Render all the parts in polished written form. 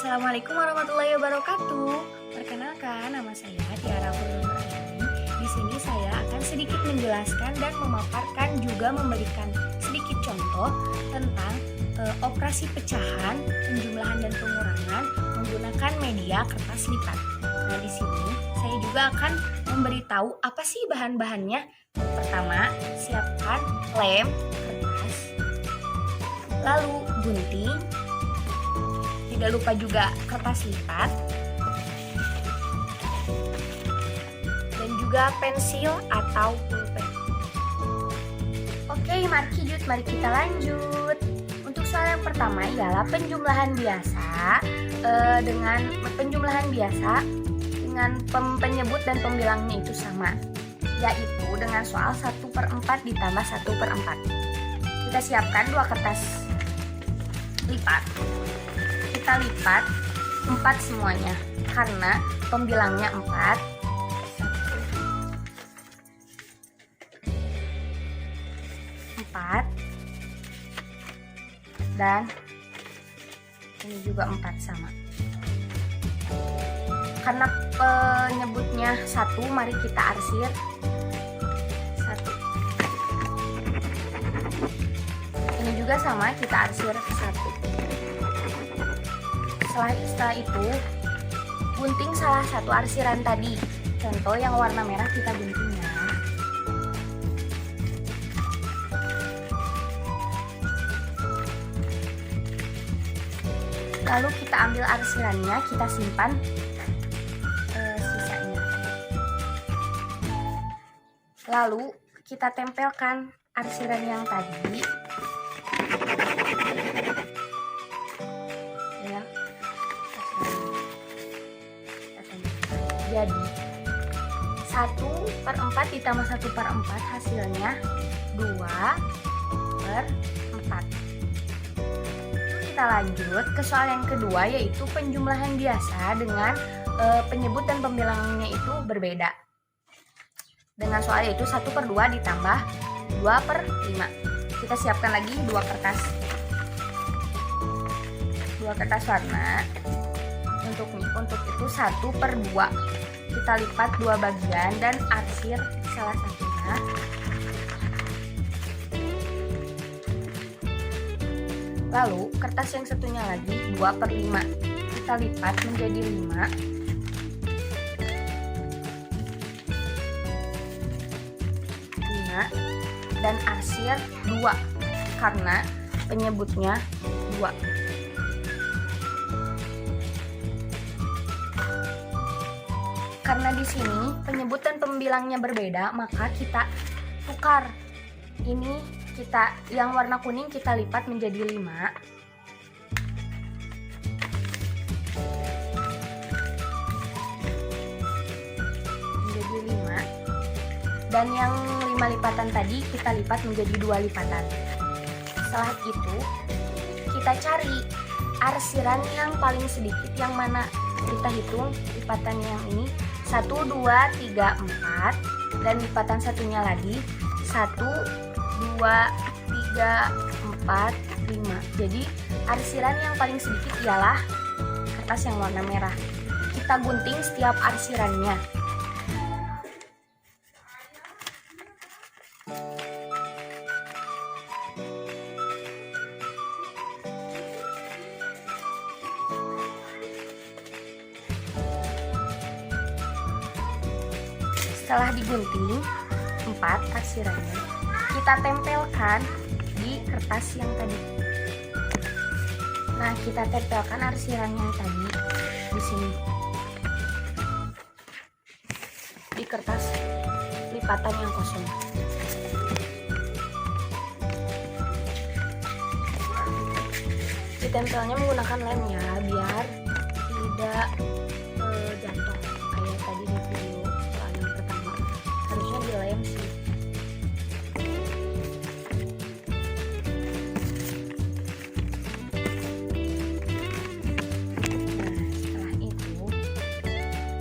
Assalamualaikum warahmatullahi wabarakatuh. Perkenalkan, nama saya Tiara Purnuraini. Di sini saya akan sedikit menjelaskan dan memaparkan juga memberikan sedikit contoh tentang operasi pecahan, penjumlahan dan pengurangan menggunakan media kertas lipat. Nah, di sini saya juga akan memberitahu apa sih bahan-bahannya. Pertama, siapkan lem kertas, lalu gunting. Tidak lupa juga kertas lipat dan juga pensil atau pulpen. Oke, mari kita lanjut. Untuk soal yang pertama ialah penjumlahan biasa dengan penyebut dan pembilangnya itu sama, yaitu dengan soal 1/4 ditambah 1/4. Kita siapkan dua kertas lipat. Kita lipat 4 semuanya karena pembilangnya 4. 4 dan ini juga 4 sama. Karena penyebutnya 1, mari kita arsir 1. Ini juga sama, kita arsir 1. Setelah itu gunting salah satu arsiran tadi. Contoh yang warna merah kita gunting ya. Lalu kita ambil arsirannya, kita simpan sisanya. Lalu kita tempelkan arsiran yang tadi dengan jadi 1/4 ditambah 1/4 hasilnya 2/4. Kita lanjut ke soal yang kedua, yaitu penjumlahan biasa dengan penyebut dan pembilangnya itu berbeda. Dengan soal yaitu 1/2 ditambah 2/5. Kita siapkan lagi dua kertas warna. Untuk itu 1/2 kita lipat 2 bagian dan arsir salah satunya. Lalu kertas yang satunya lagi 2/5 kita lipat menjadi 5. Dan arsir 2 karena penyebutnya 2. Karena di sini penyebut dan pembilangnya berbeda, maka kita tukar. Ini yang warna kuning kita lipat menjadi 5. Dan yang 5 lipatan tadi kita lipat menjadi 2 lipatan. Setelah itu kita cari arsiran yang paling sedikit yang mana. Kita hitung lipatan yang ini 1, 2, 3, 4 dan lipatan satunya lagi 1, 2, 3, 4, 5. Jadi arsiran yang paling sedikit ialah kertas yang warna merah. Kita gunting setiap arsirannya. Setelah digunting 4 arsirannya, kita tempelkan di kertas yang tadi. Nah, kita tempelkan arsiran yang tadi di sini di kertas lipatan yang kosong. Ditempelnya menggunakan lem ya, biar tidak jatuh kayak tadi di video soal yang pertama. Harusnya dilem sih. Nah, setelah itu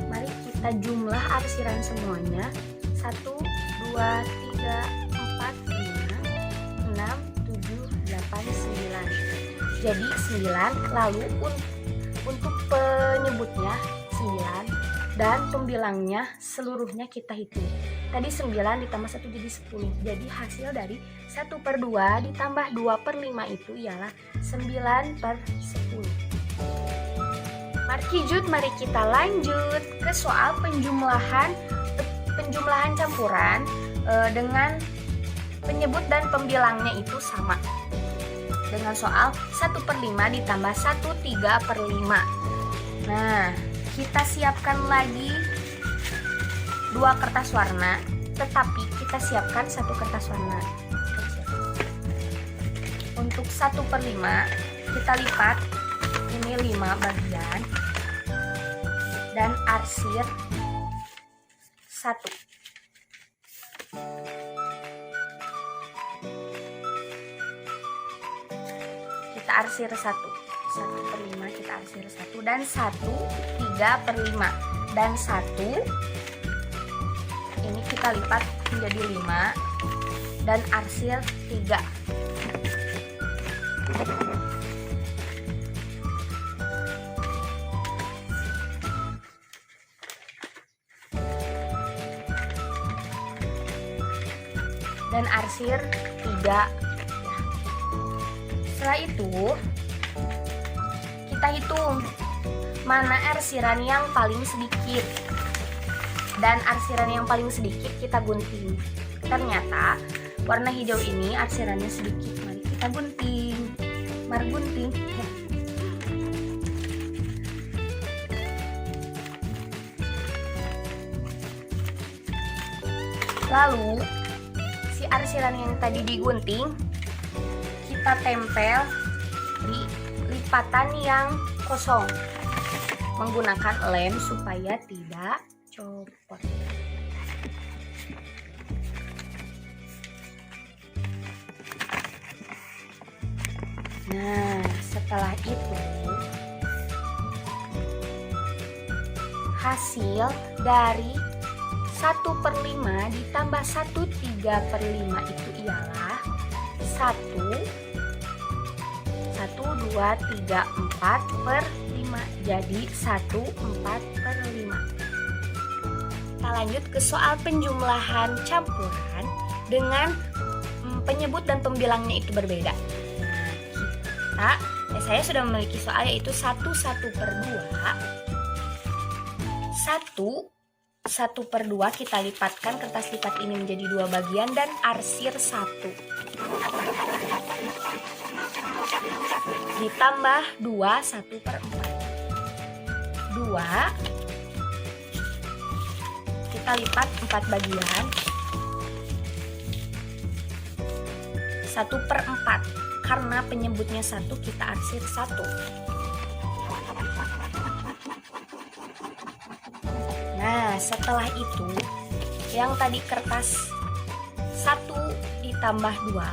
mari kita jumlah arsiran semuanya. 1, 2, 3, 4, 5, 6, 7, 8, 9. Jadi 9. Lalu Untuk penyebutnya 9 dan pembilangnya seluruhnya kita hitung. Tadi 9 ditambah 1 jadi 10. Jadi hasil dari 1/2 ditambah 2/5 itu ialah 9/10. Mari kita lanjut ke soal penjumlahan campuran dengan penyebut dan pembilangnya itu sama. Dengan soal 1/5 ditambah 1/3/5. Nah, kita siapkan lagi 2 kertas warna, tetapi kita siapkan 1 kertas warna kecil. Untuk 1/5 kita lipat ini 5 bagian dan arsir 1. Kita arsir 1/5 kita arsir 1 dan 1/3/5 dan 1 ini kita lipat menjadi 5 dan arsir 3. Dan arsir 3. Setelah itu kita hitung mana arsiran yang paling sedikit, dan arsiran yang paling sedikit kita gunting. Ternyata warna hijau ini arsirannya sedikit. Mari kita gunting. Mari gunting. Lalu si arsiran yang tadi digunting kita tempel di lipatan yang kosong menggunakan lem supaya tidak copot. Nah, setelah itu hasil dari 1/5 ditambah 1/3/5 itu ialah 1, 2, 3, 4/5. Jadi 1/4/5. Kita lanjut ke soal penjumlahan campuran dengan penyebut dan pembilangnya itu berbeda. Nah, saya sudah memiliki soal yaitu 1/2. 1/2 kita lipatkan kertas lipat ini menjadi 2 bagian dan arsir 1. Ditambah 2 1/4. 2 kita lipat 4 bagian 1/4. Karena penyebutnya 1 kita arsir 1. Nah, setelah itu yang tadi kertas 1 ditambah 2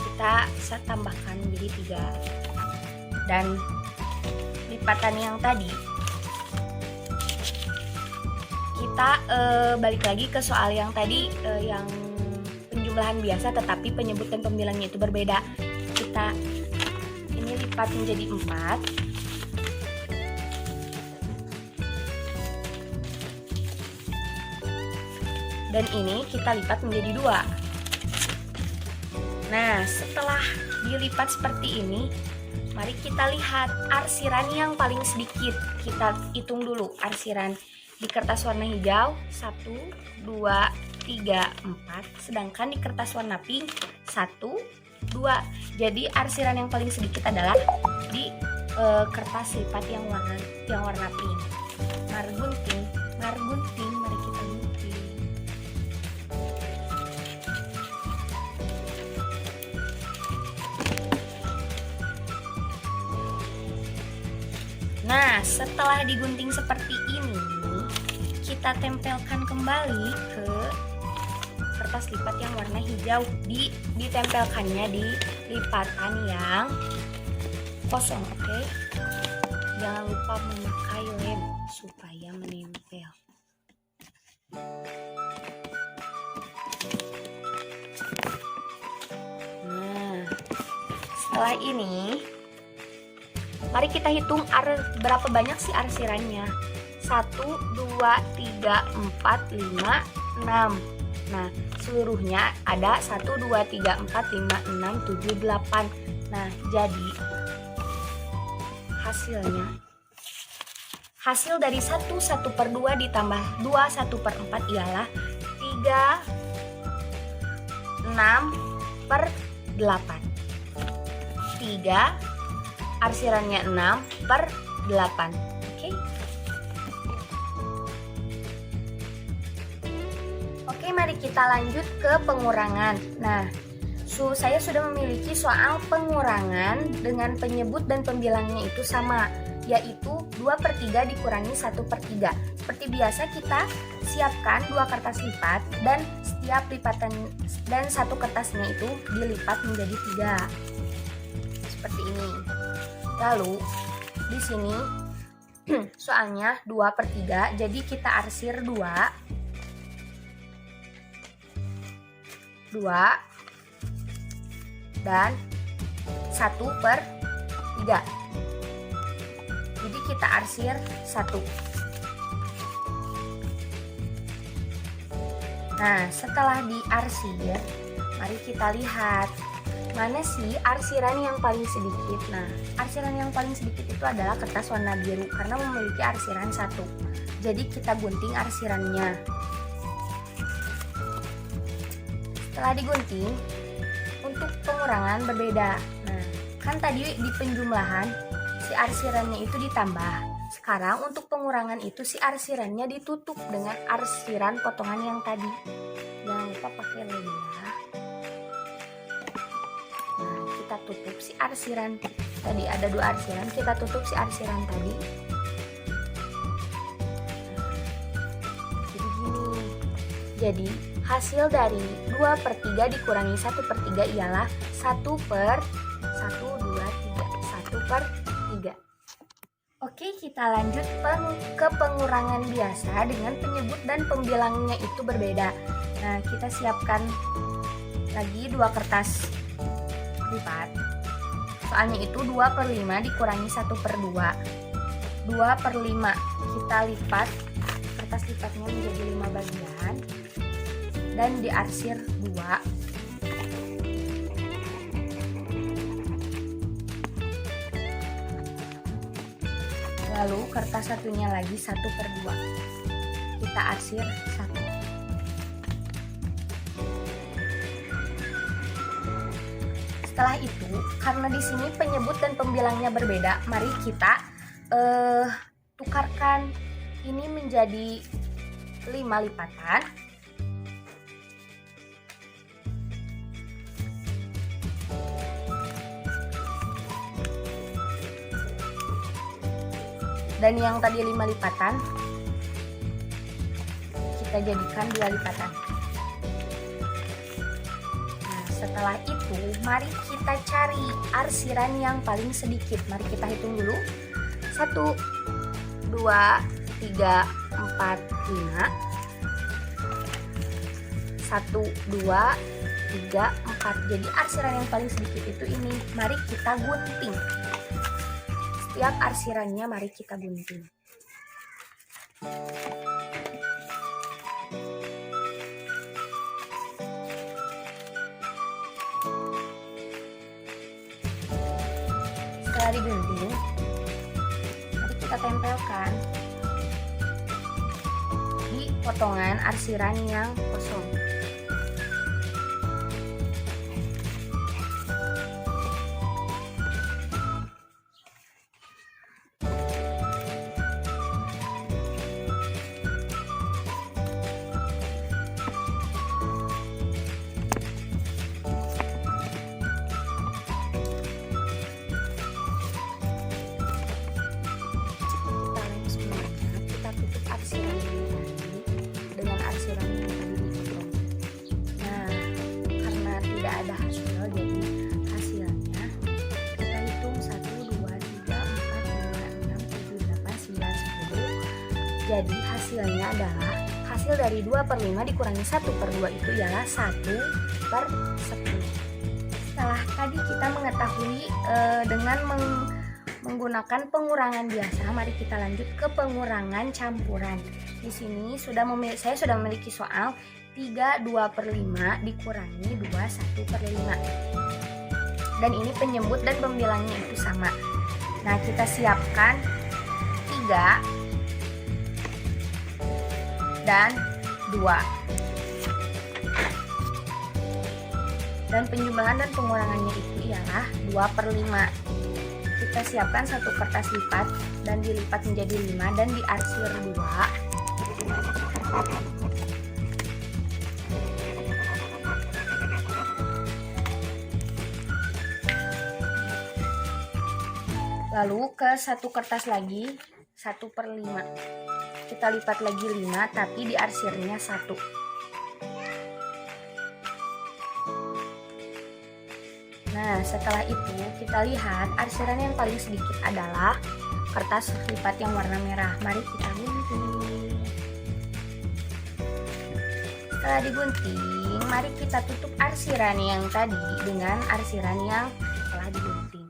kita tambahkan menjadi 3. Dan lipatan yang tadi kita balik lagi ke soal yang tadi yang penjumlahan biasa tetapi penyebut dan pembilangnya itu berbeda. Kita ini lipat menjadi 4. Dan ini kita lipat menjadi 2. Nah, setelah dilipat seperti ini, mari kita lihat arsiran yang paling sedikit. Kita hitung dulu arsiran di kertas warna hijau 1, 2, 3, 4. Sedangkan di kertas warna pink 1, 2. Jadi arsiran yang paling sedikit adalah di kertas lipat yang warna pink. Mari gunting, mari kita gunting. Nah, setelah digunting seperti ini, kita tempelkan kembali ke kertas lipat yang warna hijau. Ditempelkannya di lipatan yang kosong, oke? Jangan lupa memakai lem supaya menempel. Nah, setelah ini Mari kita hitung berapa banyak sih arsirannya. 1, 2, 3, 4, 5, 6. Nah, seluruhnya ada 1, 2, 3, 4, 5, 6, 7, 8. Nah, jadi hasil dari 1/2 ditambah 2/4 ialah 3/6/8. 3 arsirannya 6/8. Oke. Oke, mari kita lanjut ke pengurangan. Nah, saya sudah memiliki soal pengurangan dengan penyebut dan pembilangnya itu sama, yaitu 2/3 dikurangi 1/3. Seperti biasa kita siapkan 2 kertas lipat dan setiap lipatan dan satu kertasnya itu dilipat menjadi 3. Seperti ini. Lalu di sini soalnya 2/3, jadi kita arsir 2 dan 1/3. Jadi kita arsir 1. Nah, setelah diarsir, mari kita lihat mana sih arsiran yang paling sedikit. Nah, arsiran yang paling sedikit itu adalah kertas warna biru karena memiliki arsiran 1. Jadi kita gunting arsirannya. Setelah digunting, untuk pengurangan berbeda. Nah, kan tadi di penjumlahan si arsirannya itu ditambah. Sekarang untuk pengurangan itu si arsirannya ditutup dengan arsiran potongan yang tadi. Jangan lupa pakai lem ya. Nah, kita tutup si arsiran. Tadi ada 2 arsiran, kita tutup si arsiran tadi. Jadi gini. Jadi hasil dari 2/3 dikurangi 1/3 ialah 1/3. Oke, kita lanjut ke pengurangan biasa dengan penyebut dan pembilangnya itu berbeda. Nah, kita siapkan lagi 2 kertas lipat. Soalnya itu 2/5 dikurangi 1/2. 2/5 kita lipat kertas lipatnya menjadi 5 bagian dan diarsir 2. Lalu kertas satunya lagi 1/2. Kita arsir 1. Setelah itu, karena di sini penyebut dan pembilangnya berbeda, mari kita tukarkan ini menjadi 5 lipatan. Dan yang tadi 5 lipatan kita jadikan 2 lipatan. Nah, setelah itu mari kita cari arsiran yang paling sedikit. Mari kita hitung dulu. 1, 2, 3, 4, 5. 1, 2, 3, 4. Jadi arsiran yang paling sedikit itu ini. Mari kita gunting. Setiap arsirannya mari kita gunting. Setelah digunting, mari kita tempelkan di potongan arsiran yang kosong. Jadi hasilnya adalah hasil dari 2/5 dikurangi 1/2 itu ialah 1/10. Setelah tadi kita mengetahui dengan menggunakan pengurangan biasa, mari kita lanjut ke pengurangan campuran. Di sini saya sudah memiliki soal 3 2/5 dikurangi 2 1/5. Dan ini penyebut dan pembilangnya itu sama. Nah, kita siapkan 3 dan 2. Dan penjumlahan dan pengurangannya itu ialah 2/5. Kita siapkan satu kertas lipat dan dilipat menjadi 5 dan diarsir 2. Lalu ke satu kertas lagi 1/5. Kita lipat lagi 5 tapi diarsirnya 1. Nah, setelah itu kita lihat arsiran yang paling sedikit adalah kertas lipat yang warna merah. Mari kita gunting. Setelah digunting, mari kita tutup arsiran yang tadi dengan arsiran yang telah digunting.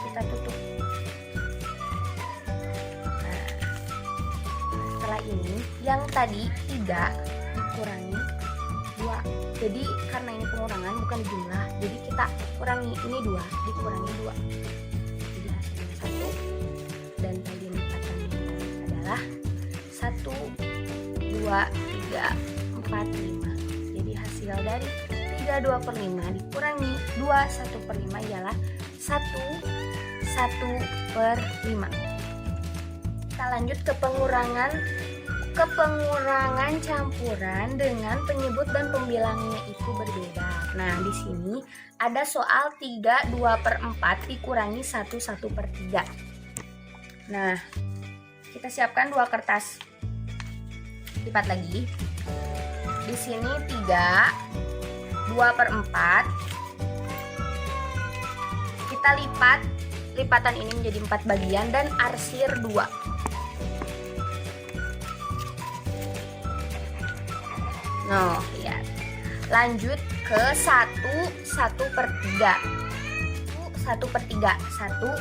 Kita tutup. Nah, setelah ini yang tadi 3 dikurangi 2. Jadi karena ini pengurangan bukan jumlah, jadi kita kurangi ini 2 dikurangi 2. Jadi hasilnya 1. Dan tadi lipatannya adalah 1 2 3 4 5. Jadi hasil dari 3 2/5 dikurangi 2 1/5 ialah 1 1/5. Kita lanjut ke pengurangan campuran dengan penyebut dan pembilangnya itu berbeda. Nah, di sini ada soal 3 2/4 dikurangi 1 1/3. Nah, kita siapkan 2 kertas lipat lagi. Di sini 3 2/4. Kita lipat lipatan ini menjadi 4 bagian dan arsir 2. Nah, lihat. Lanjut ke 1 1/3. 1/3. 1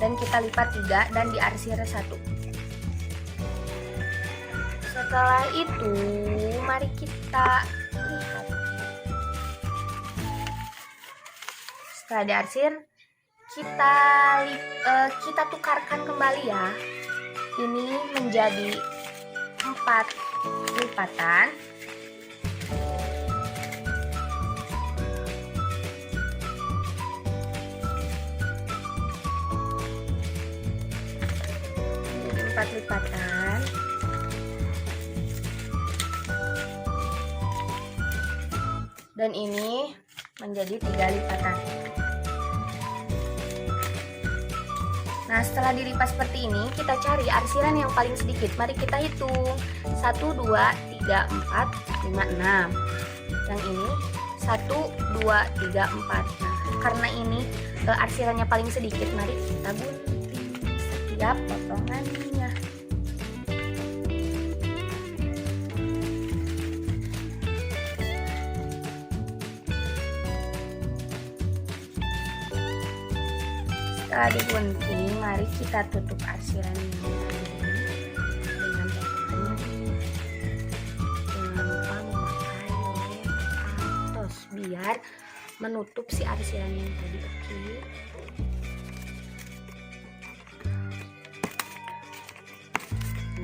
dan kita lipat 3 dan diarsir 1. Setelah itu, mari kita lihat. Setelah diarsir, kita tukarkan kembali ya. Ini menjadi 4 lipatan. Menjadi 4 lipatan. Dan ini menjadi 3 lipatan. Nah, setelah dilipat seperti ini, kita cari arsiran yang paling sedikit. Mari kita hitung. 1 2 3 4 5 6. Yang ini 1 2 3 4. Nah, karena ini arsirannya paling sedikit, mari kita gunting setiap potongannya. Setelah digunting, mari kita tutup arsiran ini dengan potongan. Jangan lupa memakai lem atos biar menutup si arsiran yang tadi. Oke.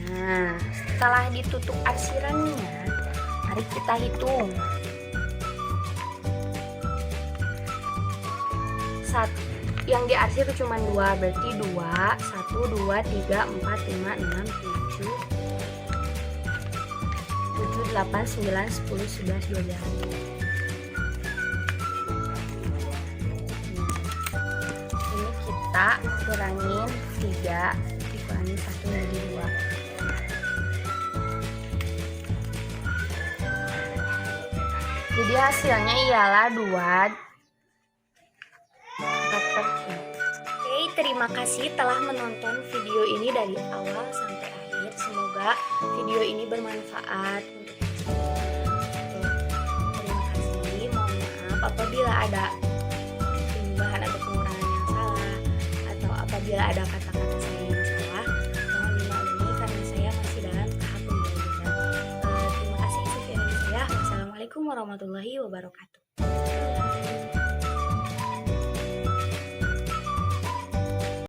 Nah, setelah ditutup arsirannya, mari kita hitung. 1 yang diarsir cuma 2, berarti 2 1 2 3 4 5 6 7 8 9 10 11 12. Ini kita kurangin 3 dikurangi 1 menjadi 2. Jadi hasilnya ialah 2. Oke, terima kasih telah menonton video ini dari awal sampai akhir. Semoga video ini bermanfaat untuk kita. Terima kasih. Mohon maaf apabila ada Apabila ada kata-kata saya yang salah, mohon dimaklumi karena saya masih dalam tahap pembelajaran. Terima kasih, sekian dari saya. Wassalamualaikum warahmatullahi wabarakatuh.